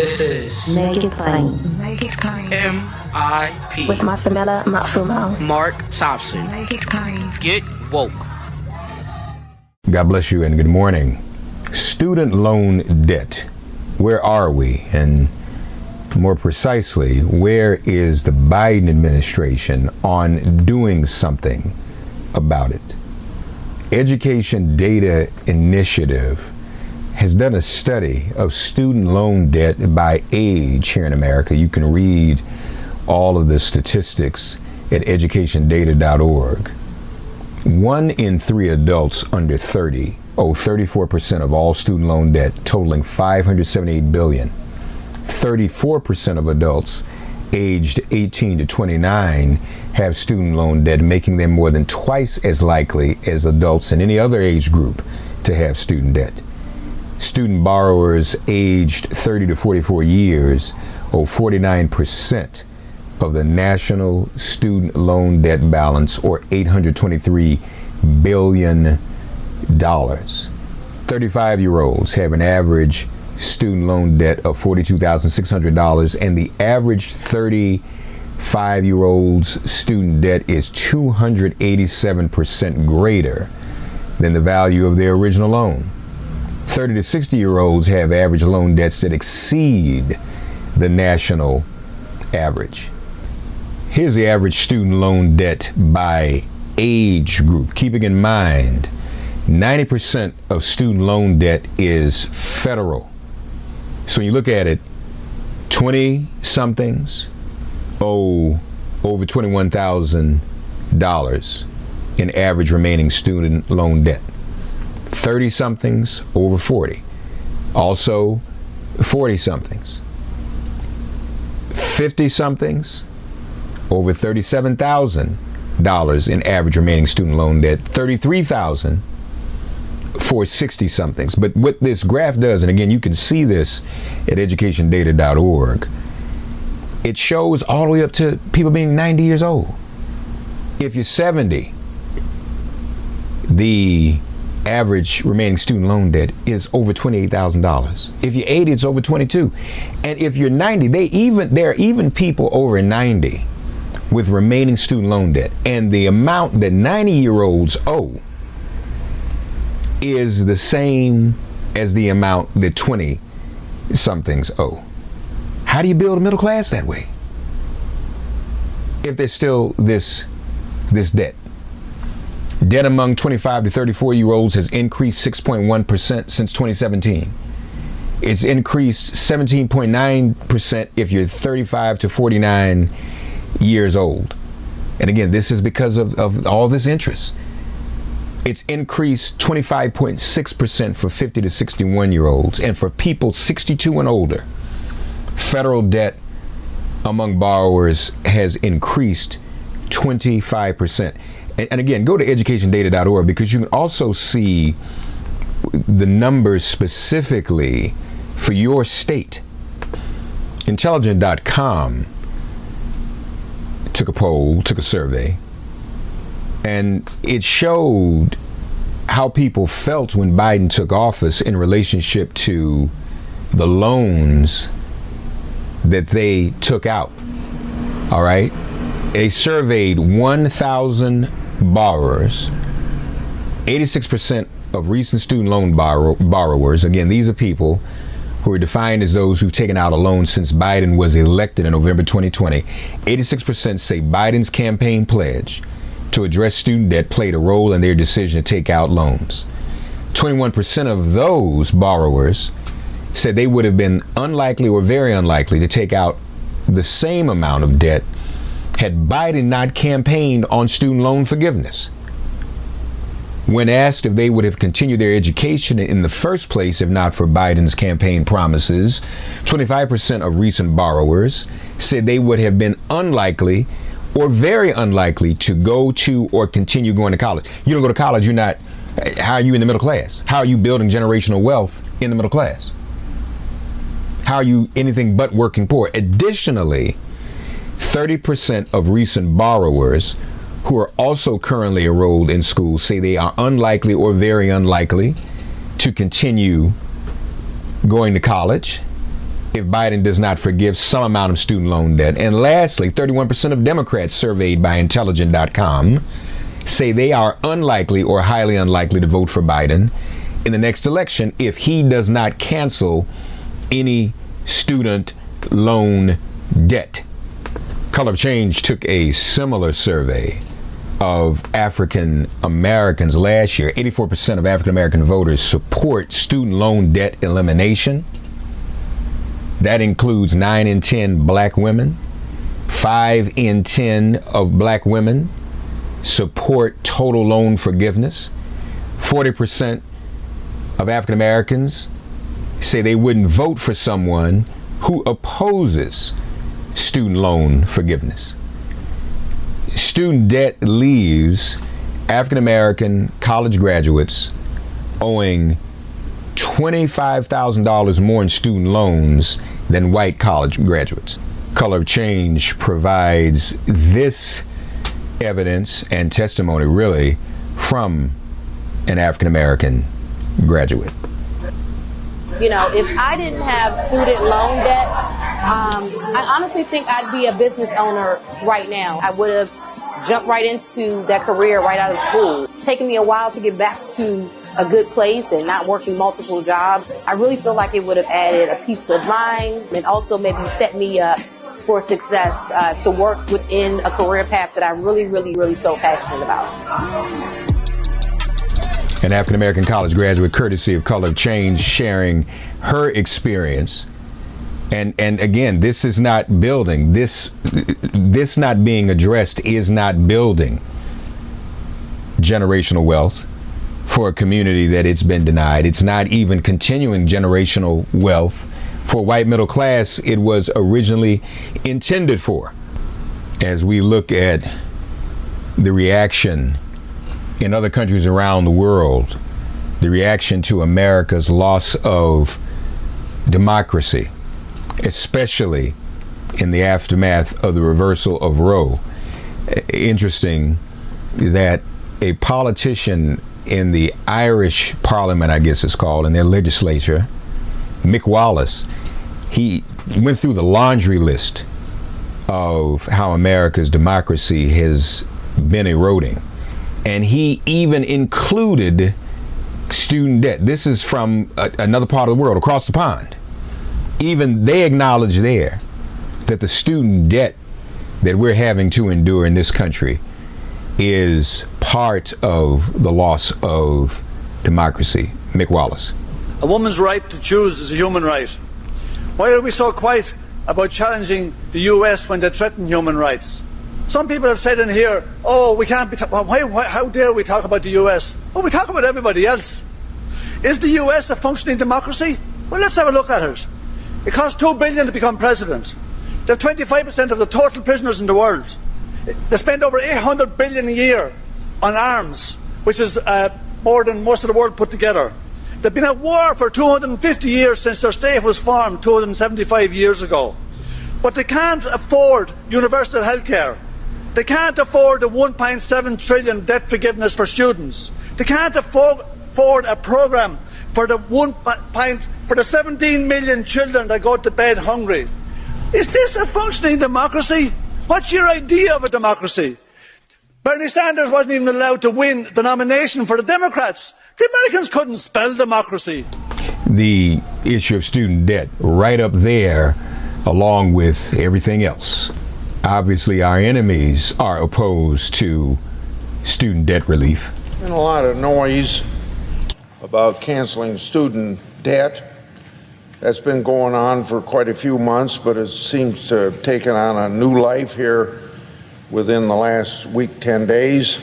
This is Make It Plain. MIP With Masamela Matfumo. Mark Thompson. Make it plain. Get woke. God bless you and good morning. Student loan debt. Where are we? And more precisely, where is the Biden administration on doing something about it? Education Data Initiative has done a study of student loan debt by age here in America. You can read all of the statistics at educationdata.org. 1 in 3 adults under 30 owe 34% of all student loan debt, totaling $578 billion. 34% of adults aged 18 to 29 have student loan debt, making them more than twice as likely as adults in any other age group to have student debt. Student borrowers aged 30 to 44 years owe 49% of the national student loan debt balance, or $823 billion. 35-year-olds have an average student loan debt of $42,600, and the average 35-year-old's student debt is 287% greater than the value of their original loan. 30 to 60-year-olds have average loan debts that exceed the national average. Here's the average student loan debt by age group, keeping in mind 90% of student loan debt is federal. So when you look at it, 20-somethings owe over $21,000 in average remaining student loan debt. 30-somethings over 40. Also 40-somethings. 50-somethings over $37,000 in average remaining student loan debt. 33,000 for 60-somethings. But what this graph does, and again, you can see this at educationdata.org, it shows all the way up to people being 90 years old. If you're 70, the average remaining student loan debt is over $28,000. If you're 80, it's over 22. And if you're 90, there are even people over 90 with remaining student loan debt. And the amount that 90-year-olds owe is the same as the amount that 20-somethings owe. How do you build a middle class that way if there's still this debt? Debt among 25 to 34-year-olds has increased 6.1% since 2017. It's increased 17.9% if you're 35 to 49 years old. And again, this is because of all this interest. It's increased 25.6% for 50 to 61-year-olds. And for people 62 and older, federal debt among borrowers has increased 25%. And again, go to educationdata.org because you can also see the numbers specifically for your state. Intelligent.com took a poll, took a survey, and it showed how people felt when Biden took office in relationship to the loans that they took out. All right? They surveyed 1,000 borrowers. 86% of recent student loan borrowers, again, these are people who are defined as those who've taken out a loan since Biden was elected in November 2020. 86% say Biden's campaign pledge to address student debt played a role in their decision to take out loans. 21% of those borrowers said they would have been unlikely or very unlikely to take out the same amount of debt had Biden not campaigned on student loan forgiveness. When asked if they would have continued their education in the first place if not for Biden's campaign promises, 25% of recent borrowers said they would have been unlikely or very unlikely to go to or continue going to college. You don't go to college, you're not. How are you in the middle class? How are you building generational wealth in the middle class? How are you anything but working poor? Additionally, 30% of recent borrowers who are also currently enrolled in school say they are unlikely or very unlikely to continue going to college. if Biden does not forgive some amount of student loan debt. And lastly, 31% of Democrats surveyed by Intelligent.com say they are unlikely or highly unlikely to vote for Biden in the next election if he does not cancel any student loan debt. Color of Change took a similar survey of African Americans last year. 84% of African American voters support student loan debt elimination. That includes 9 in 10 black women. 5 in 10 of black women support total loan forgiveness. 40% of African Americans say they wouldn't vote for someone who opposes student loan forgiveness. Student debt leaves African American college graduates owing $25,000 more in student loans than white college graduates. Color of Change provides this evidence and testimony, really, from an African American graduate. You know, if I didn't have student loan debt, I honestly think I'd be a business owner right now. I would have jumped right into that career right out of school. It's taken me a while to get back to a good place and not working multiple jobs. I really feel like it would have added a peace of mind and also maybe set me up for success to work within a career path that I really feel passionate about. An African-American college graduate, courtesy of Color of Change, sharing her experience. And again, this is not building. This not being addressed is not building generational wealth for a community that it's been denied. It's not even continuing generational wealth for white middle class it was originally intended for. As we look at the reaction in other countries around the world, the reaction to America's loss of democracy, especially in the aftermath of the reversal of Roe. Interesting that a politician in the Irish Parliament, I guess it's called, in their legislature, Mick Wallace, he went through the laundry list of how America's democracy has been eroding. And he even included student debt. This is from another part of the world, across the pond. Even they acknowledge there that the student debt that we're having to endure in this country is part of the loss of democracy. Mick Wallace. A woman's right to choose is a human right. Why are we so quiet about challenging the US when they threaten human rights? Some people have said in here, oh, we can't be, how dare we talk about the US? Well, we talk about everybody else. Is the US a functioning democracy? Well, let's have a look at it. It costs $2 billion to become president. They have 25% of the total prisoners in the world. They spend over $800 billion a year on arms, which is more than most of the world put together. They've been at war for 250 years since their state was formed 275 years ago. But they can't afford universal health care. They can't afford the 1.7 trillion debt forgiveness for students. They can't afford a programme for the 17 million children that go to bed hungry. Is this a functioning democracy? What's your idea of a democracy? Bernie Sanders wasn't even allowed to win the nomination for the Democrats. The Americans couldn't spell democracy. The issue of student debt right up there along with everything else. Obviously, our enemies are opposed to student debt relief. Been a lot of noise about canceling student debt. That's been going on for quite a few months, but it seems to have taken on a new life here within the last week, 10 days.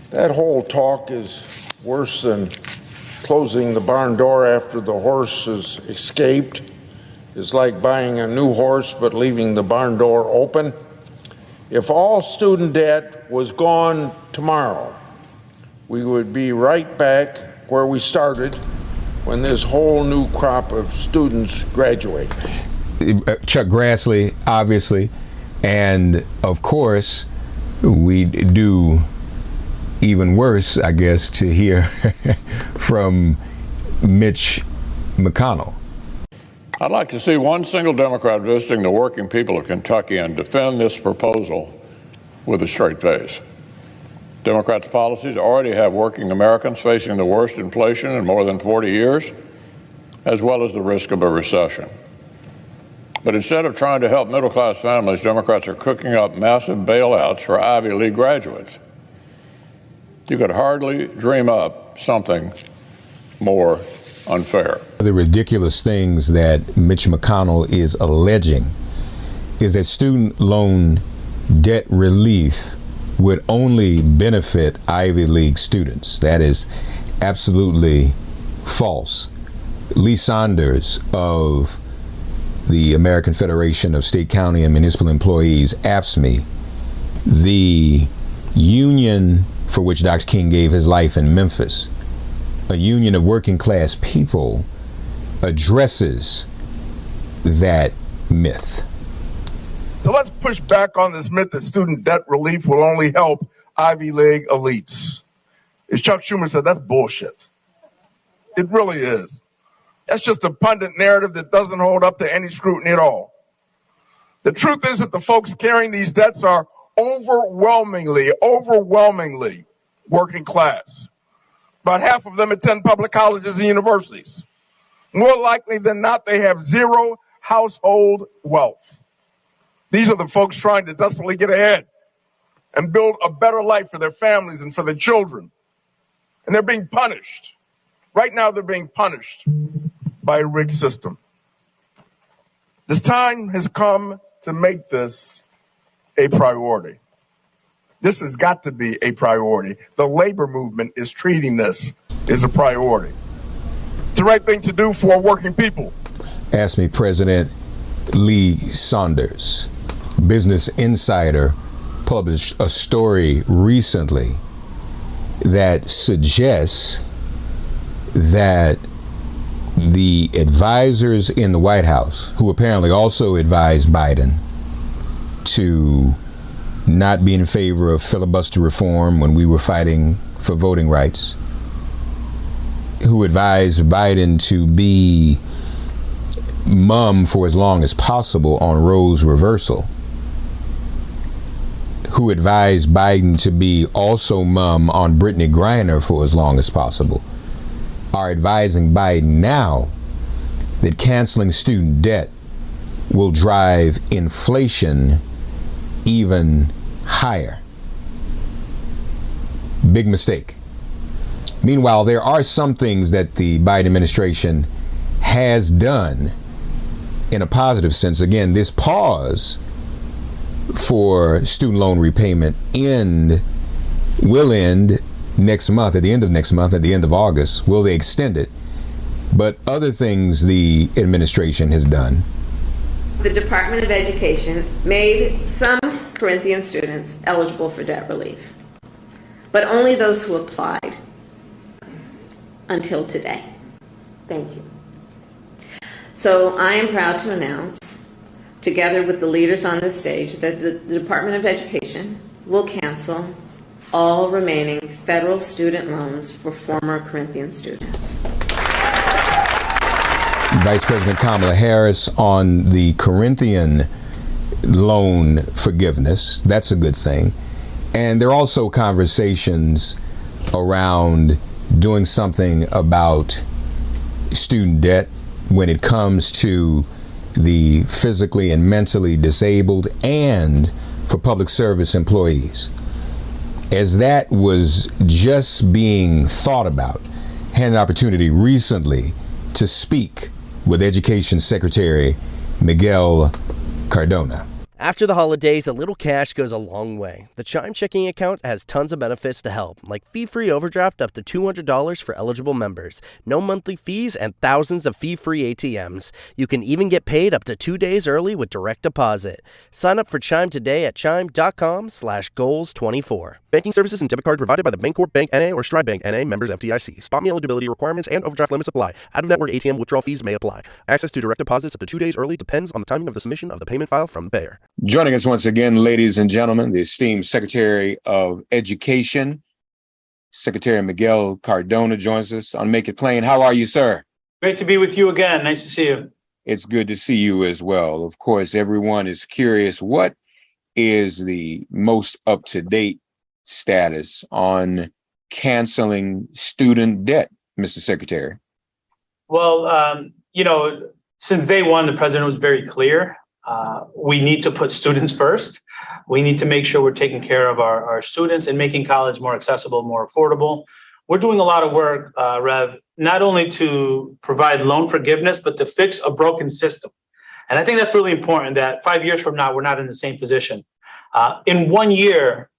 That whole talk is worse than closing the barn door after the horse has escaped. It's like buying a new horse but leaving the barn door open. If all student debt was gone tomorrow, we would be right back where we started when this whole new crop of students graduate. Chuck Grassley, obviously, and of course, we do even worse, I guess, to hear from Mitch McConnell. I'd like to see one single Democrat visiting the working people of Kentucky and defend this proposal with a straight face. Democrats' policies already have working Americans facing the worst inflation in more than 40 years, as well as the risk of a recession. But instead of trying to help middle-class families, Democrats are cooking up massive bailouts for Ivy League graduates. You could hardly dream up something more unfair. The ridiculous things that Mitch McConnell is alleging is that student loan debt relief would only benefit Ivy League students. That is absolutely false. Lee Saunders of the American Federation of State, County, and Municipal Employees, AFSCME, the union for which Dr. King gave his life in Memphis, a union of working class people, addresses that myth. So let's push back on this myth that student debt relief will only help Ivy League elites. As Chuck Schumer said, that's bullshit. It really is. That's just a pundit narrative that doesn't hold up to any scrutiny at all. The truth is that the folks carrying these debts are overwhelmingly working class. About half of them attend public colleges and universities. More likely than not, they have zero household wealth. These are the folks trying to desperately get ahead and build a better life for their families and for their children. And they're being punished. Right now, they're being punished by a rigged system. This time has come to make this a priority. This has got to be a priority. The labor movement is treating this as a priority. It's the right thing to do for working people. Ask me, President Lee Saunders. Business Insider published a story recently that suggests that the advisors in the White House, who apparently also advised Biden to not be in favor of filibuster reform when we were fighting for voting rights, who advised Biden to be mum for as long as possible on Roe's reversal, who advised Biden to be also mum on Brittany Griner for as long as possible, are advising Biden now that canceling student debt will drive inflation even higher. Big mistake. Meanwhile, there are some things that the Biden administration has done in a positive sense. Again, this pause for student loan repayment will end next month, at the end of next month, at the end of August. Will they extend it? But other things the administration has done. The Department of Education made some Corinthian students eligible for debt relief, but only those who applied until today. Thank you. So I am proud to announce, together with the leaders on this stage, that the Department of Education will cancel all remaining federal student loans for former Corinthian students. Vice President Kamala Harris on the Corinthian loan forgiveness. That's a good thing. And there are also conversations around doing something about student debt when it comes to the physically and mentally disabled and for public service employees. As that was just being thought about, had an opportunity recently to speak with Education Secretary Miguel Cardona. After the holidays, a little cash goes a long way. The Chime checking account has tons of benefits to help, like fee-free overdraft up to $200 for eligible members, no monthly fees, and thousands of fee-free ATMs. You can even get paid up to 2 days early with direct deposit. Sign up for Chime today at chime.com/goals24. Banking services and debit card provided by the Bancorp Bank N.A. or Stride Bank N.A. members FDIC. Spot me eligibility requirements and overdraft limits apply. Out-of-network ATM withdrawal fees may apply. Access to direct deposits up to 2 days early depends on the timing of the submission of the payment file from the payer. Joining us once again, ladies and gentlemen, the esteemed Secretary of Education, Secretary Miguel Cardona, joins us on Make It Plain. How are you, sir? Great to be with you again. Nice to see you. it's good to see you as well. Of course, everyone is curious, what is the most up-to-date status on canceling student debt, Mr. Secretary? Well, since day one, the president was very clear. We need to put students first. We need to make sure we're taking care of our students and making college more accessible, more affordable. We're doing a lot of work, Rev, not only to provide loan forgiveness, but to fix a broken system. And I think that's really important that 5 years from now, we're not in the same position. In 1 year,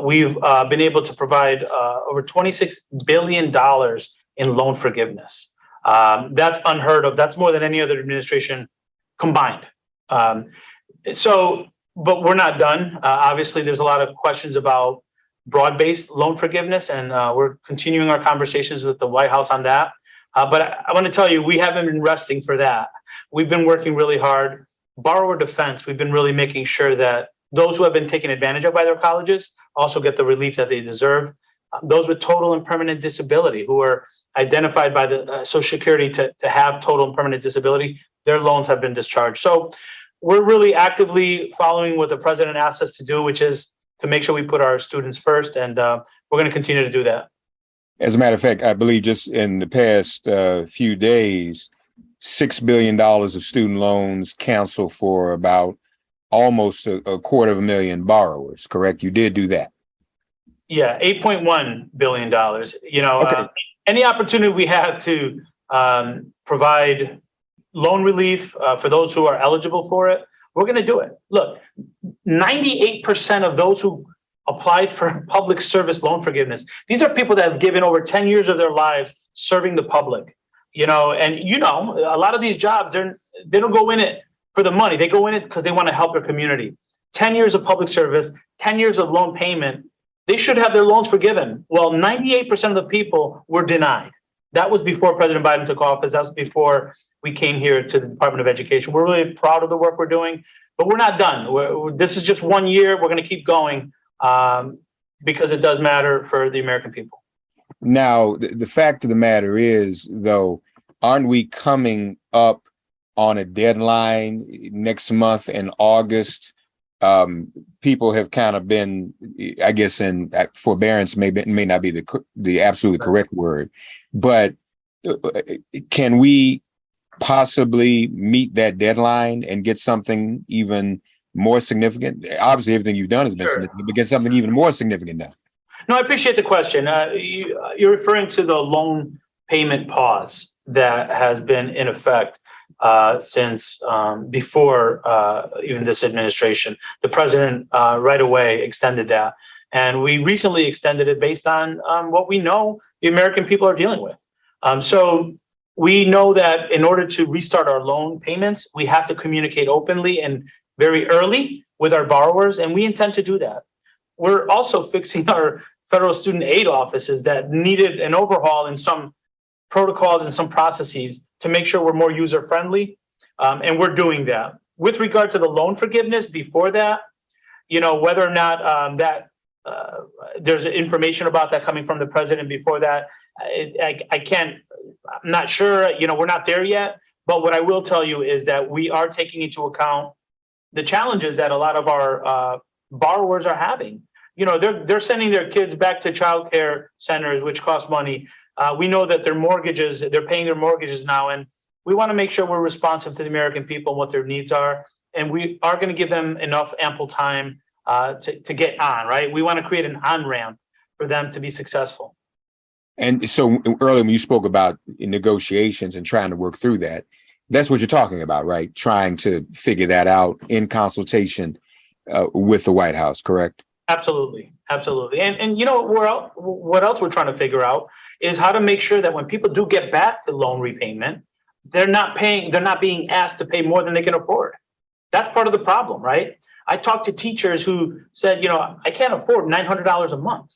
we've been able to provide over $26 billion in loan forgiveness. That's unheard of. That's more than any other administration combined. But we're not done. Obviously, there's a lot of questions about broad-based loan forgiveness, and we're continuing our conversations with the White House on that. But I want to tell you, we haven't been resting for that. We've been working really hard. Borrower defense, we've been really making sure that those who have been taken advantage of by their colleges also get the relief that they deserve. Those with total and permanent disability who are identified by the Social Security to have total and permanent disability, their loans have been discharged. So we're really actively following what the president asked us to do, which is to make sure we put our students first. And we're going to continue to do that. As a matter of fact, I believe just in the past few days, $6 billion of student loans canceled for about almost a $250,000 borrowers, correct? You did do that. Yeah, $8.1 billion. Okay. Any opportunity we have to provide loan relief for those who are eligible for it, we're going to do it. Look, 98% of those who applied for public service loan forgiveness, these are people that have given over 10 years of their lives serving the public. A lot of these jobs, they don't go in it for the money. They go in it because they want to help their community. 10 years of public service, 10 years of loan payment, they should have their loans forgiven. Well, 98% of the people were denied. That was before President Biden took office. That was before we came here to the Department of Education. We're really proud of the work we're doing, but we're not done. This is just 1 year. We're going to keep going because it does matter for the American people. Now, the fact of the matter is, though, aren't we coming up on a deadline next month in August? People have kind of been, I guess, in forbearance may not be the absolutely correct word, but can we possibly meet that deadline and get something even more significant? Obviously, everything you've done has been significant, but get something even more significant now. No, I appreciate the question. You're referring to the loan payment pause that has been in effect since before even this administration. The president right away extended that. And we recently extended it based on what we know the American people are dealing with. So we know that in order to restart our loan payments, we have to communicate openly and very early with our borrowers, and we intend to do that. We're also fixing our federal student aid offices that needed an overhaul in some protocols and some processes to make sure we're more user-friendly, and we're doing that. With regard to the loan forgiveness before that, whether or not there's information about that coming from the president before that, I'm not sure, we're not there yet. But what I will tell you is that we are taking into account the challenges that a lot of our borrowers are having. They're sending their kids back to childcare centers, which cost money. We know that they're paying their mortgages now, and we want to make sure we're responsive to the American people and what their needs are. And we are going to give them enough ample time to get on, right? We want to create an on-ramp for them to be successful. And so earlier when you spoke about negotiations and trying to work through that, that's what you're talking about, right? Trying to figure that out in consultation with the White House, correct? Absolutely. And what else we're trying to figure out is how to make sure that when people do get back to loan repayment, they're not being asked to pay more than they can afford. That's part of the problem, right? I talked to teachers who said, I can't afford $900 a month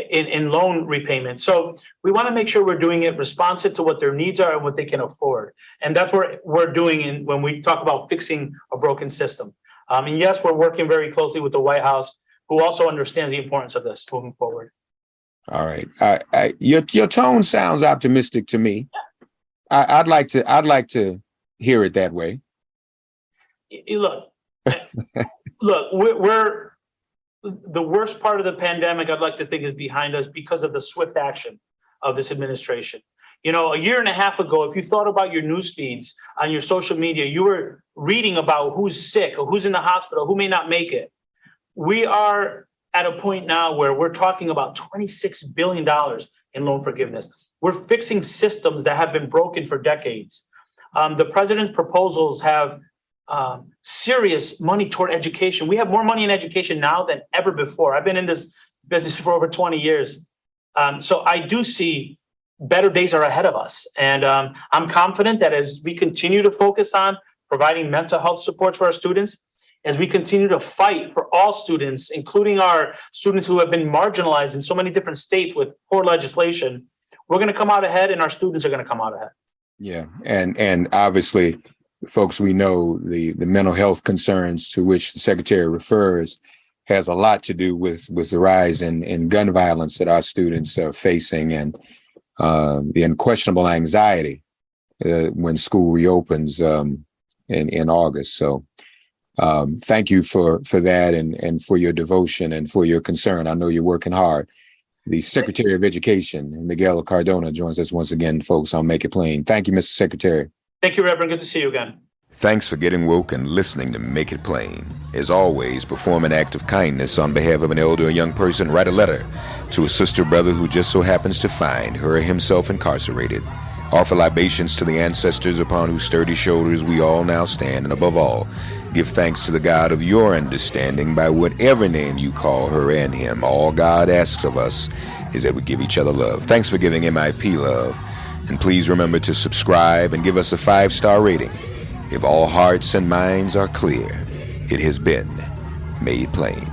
in loan repayment. So we want to make sure we're doing it responsive to what their needs are and what they can afford. And that's what we're doing when we talk about fixing a broken system. And yes, we're working very closely with the White House, who also understands the importance of this moving forward. All right. Your tone sounds optimistic to me. I'd like to hear it that way. Look, we're the worst part of the pandemic, I'd like to think, is behind us because of the swift action of this administration. A year and a half ago, if you thought about your news feeds on your social media, you were reading about who's sick or who's in the hospital, who may not make it. We are at a point now where we're talking about $26 billion in loan forgiveness. We're fixing systems that have been broken for decades. The president's proposals have serious money toward education. We have more money in education now than ever before. I've been in this business for over 20 years. So I do see better days are ahead of us. And I'm confident that as we continue to focus on providing mental health supports for our students, as we continue to fight for all students, including our students who have been marginalized in so many different states with poor legislation, we're going to come out ahead and our students are going to come out ahead. Yeah. And obviously, folks, we know the mental health concerns to which the Secretary refers has a lot to do with the rise in gun violence that our students are facing, and the unquestionable anxiety when school reopens in August. So thank you for that and for your devotion and for your concern. I know you're working hard. The Secretary of Education, Miguel Cardona, joins us once again, folks, on Make It Plain. Thank you, Mr. Secretary. Thank you, Reverend. Good to see you again. Thanks for getting woke and listening to Make It Plain. As always, perform an act of kindness on behalf of an elder or young person. Write a letter to a sister or brother who just so happens to find her or himself incarcerated. Offer libations to the ancestors upon whose sturdy shoulders we all now stand. And above all, give thanks to the God of your understanding by whatever name you call her and him. All God asks of us is that we give each other love. Thanks for giving MIP love. And please remember to subscribe and give us a 5-star rating. If all hearts and minds are clear, it has been made plain.